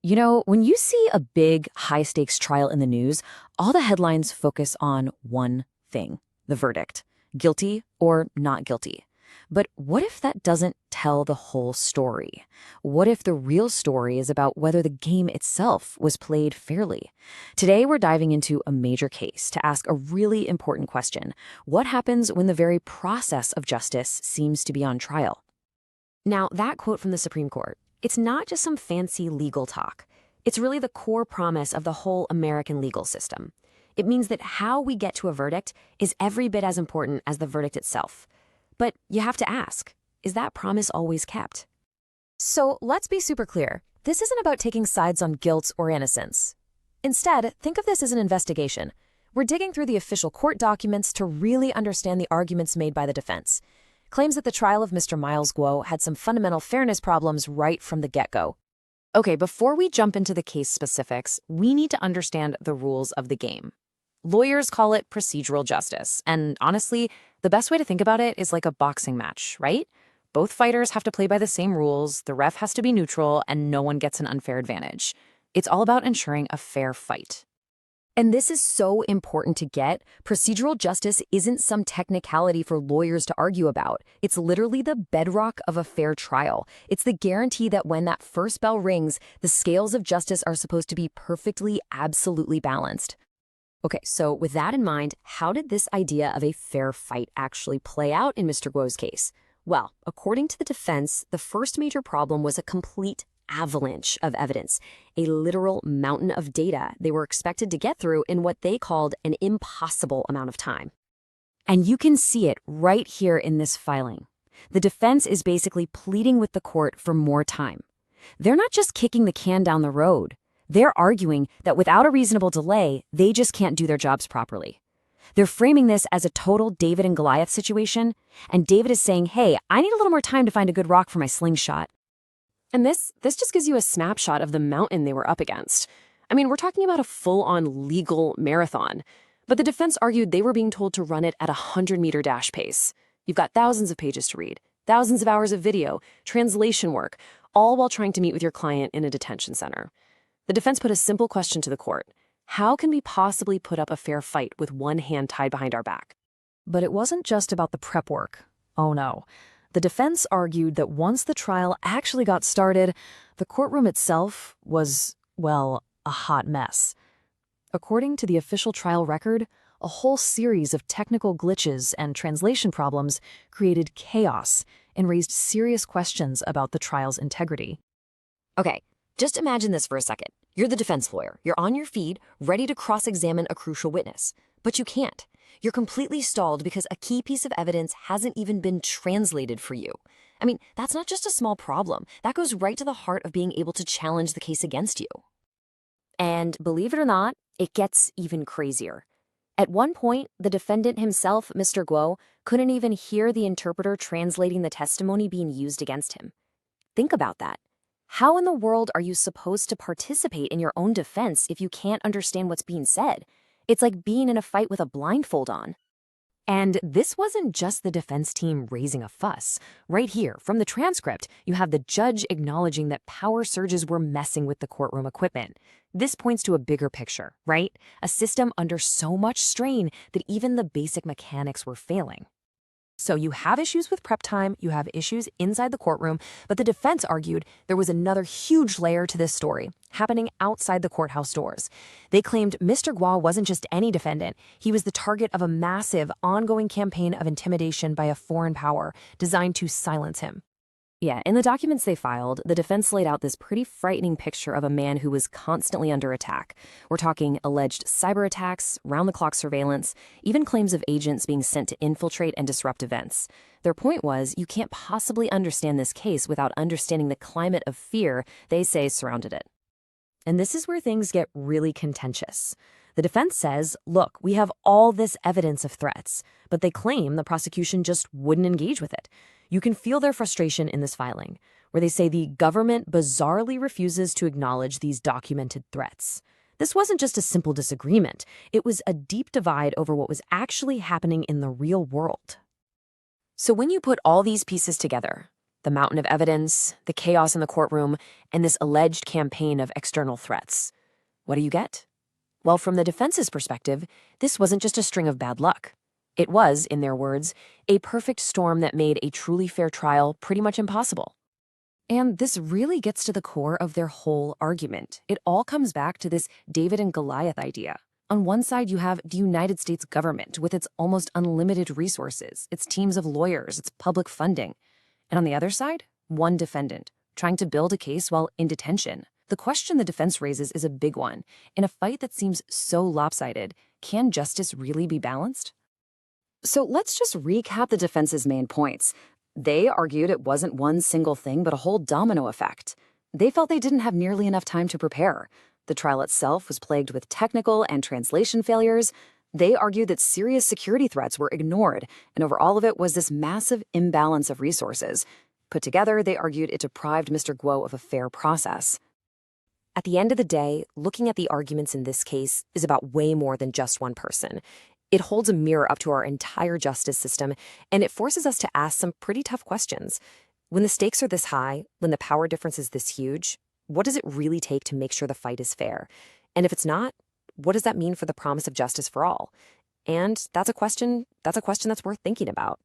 You know, when you see a big, high stakes trial in the news, all the headlines focus on one thing: the verdict, guilty or not guilty. But what if that doesn't tell the whole story? What if the real story is about whether the game itself was played fairly? Today, we're diving into a major case to ask a really important question. What happens when the very process of justice seems to be on trial? Now, that quote from the Supreme Court, it's not just some fancy legal talk. It's really the core promise of the whole American legal system. It means that how we get to a verdict is every bit as important as the verdict itself. But you have to ask, is that promise always kept? So let's be super clear. This isn't about taking sides on guilt or innocence. Instead, think of this as an investigation. We're digging through the official court documents to really understand the arguments made by the defense. Claims that the trial of Mr. Miles Guo had some fundamental fairness problems right from the get-go. Okay, before we jump into the case specifics, we need to understand the rules of the game. Lawyers call it procedural justice, and honestly, the best way to think about it is like a boxing match, right? Both fighters have to play by the same rules, the ref has to be neutral, and no one gets an unfair advantage. It's all about ensuring a fair fight. And this is so important to get. Procedural justice isn't some technicality for lawyers to argue about. It's literally the bedrock of a fair trial. It's the guarantee that when that first bell rings, the scales of justice are supposed to be perfectly, absolutely balanced. Okay, so with that in mind, how did this idea of a fair fight actually play out in Mr. Guo's case? Well, according to the defense, the first major problem was a complete avalanche of evidence, a literal mountain of data they were expected to get through in what they called an impossible amount of time. And you can see it right here in this filing. The defense is basically pleading with the court for more time. They're not just kicking the can down the road. They're arguing that without a reasonable delay, they just can't do their jobs properly. They're framing this as a total David and Goliath situation, and David is saying, hey, I need a little more time to find a good rock for my slingshot. And this just gives you a snapshot of the mountain they were up against. I mean, we're talking about a full-on legal marathon. But the defense argued they were being told to run it at a 100-meter dash pace. You've got thousands of pages to read, thousands of hours of video, translation work, all while trying to meet with your client in a detention center. The defense put a simple question to the court. How can we possibly put up a fair fight with one hand tied behind our back? But it wasn't just about the prep work. Oh no. The defense argued that once the trial actually got started, the courtroom itself was, well, a hot mess. According to the official trial record, a whole series of technical glitches and translation problems created chaos and raised serious questions about the trial's integrity. Okay, just imagine this for a second. You're the defense lawyer. You're on your feet, ready to cross-examine a crucial witness. But you can't. You're completely stalled because a key piece of evidence hasn't even been translated for you. I mean, that's not just a small problem. That goes right to the heart of being able to challenge the case against you. And believe it or not, it gets even crazier. At one point, the defendant himself, Mr. Guo, couldn't even hear the interpreter translating the testimony being used against him. Think about that. How in the world are you supposed to participate in your own defense if you can't understand what's being said? It's like being in a fight with a blindfold on. And this wasn't just the defense team raising a fuss. Right here, from the transcript, you have the judge acknowledging that power surges were messing with the courtroom equipment. This points to a bigger picture, right? A system under so much strain that even the basic mechanics were failing. So you have issues with prep time, you have issues inside the courtroom, but the defense argued there was another huge layer to this story, happening outside the courthouse doors. They claimed Mr. Guo wasn't just any defendant, he was the target of a massive, ongoing campaign of intimidation by a foreign power designed to silence him. Yeah, in the documents they filed, the defense laid out this pretty frightening picture of a man who was constantly under attack. We're talking alleged cyber attacks, round-the-clock surveillance, even claims of agents being sent to infiltrate and disrupt events. Their point was, you can't possibly understand this case without understanding the climate of fear they say surrounded it. And this is where things get really contentious. The defense says, look, we have all this evidence of threats, but they claim the prosecution just wouldn't engage with it. You can feel their frustration in this filing, where they say the government bizarrely refuses to acknowledge these documented threats. This wasn't just a simple disagreement. It was a deep divide over what was actually happening in the real world. So when you put all these pieces together, The mountain of evidence, the chaos in the courtroom, and this alleged campaign of external threats. What do you get? Well, from the defense's perspective, this wasn't just a string of bad luck. It was, in their words, a perfect storm that made a truly fair trial pretty much impossible. And this really gets to the core of their whole argument. It all comes back to this David and Goliath idea. On one side, you have the United States government with its almost unlimited resources, its teams of lawyers, its public funding. And on the other side, one defendant, trying to build a case while in detention. The question the defense raises is a big one. In a fight that seems so lopsided, can justice really be balanced? So let's just recap the defense's main points. They argued it wasn't one single thing, but a whole domino effect. They felt they didn't have nearly enough time to prepare. The trial itself was plagued with technical and translation failures. They argued that serious security threats were ignored, and over all of it was this massive imbalance of resources. Put together, they argued it deprived Mr. Guo of a fair process. At the end of the day, looking at the arguments in this case is about way more than just one person. It holds a mirror up to our entire justice system, and it forces us to ask some pretty tough questions. When the stakes are this high, when the power difference is this huge, what does it really take to make sure the fight is fair? And if it's not, what does that mean for the promise of justice for all? And that's a question that's worth thinking about.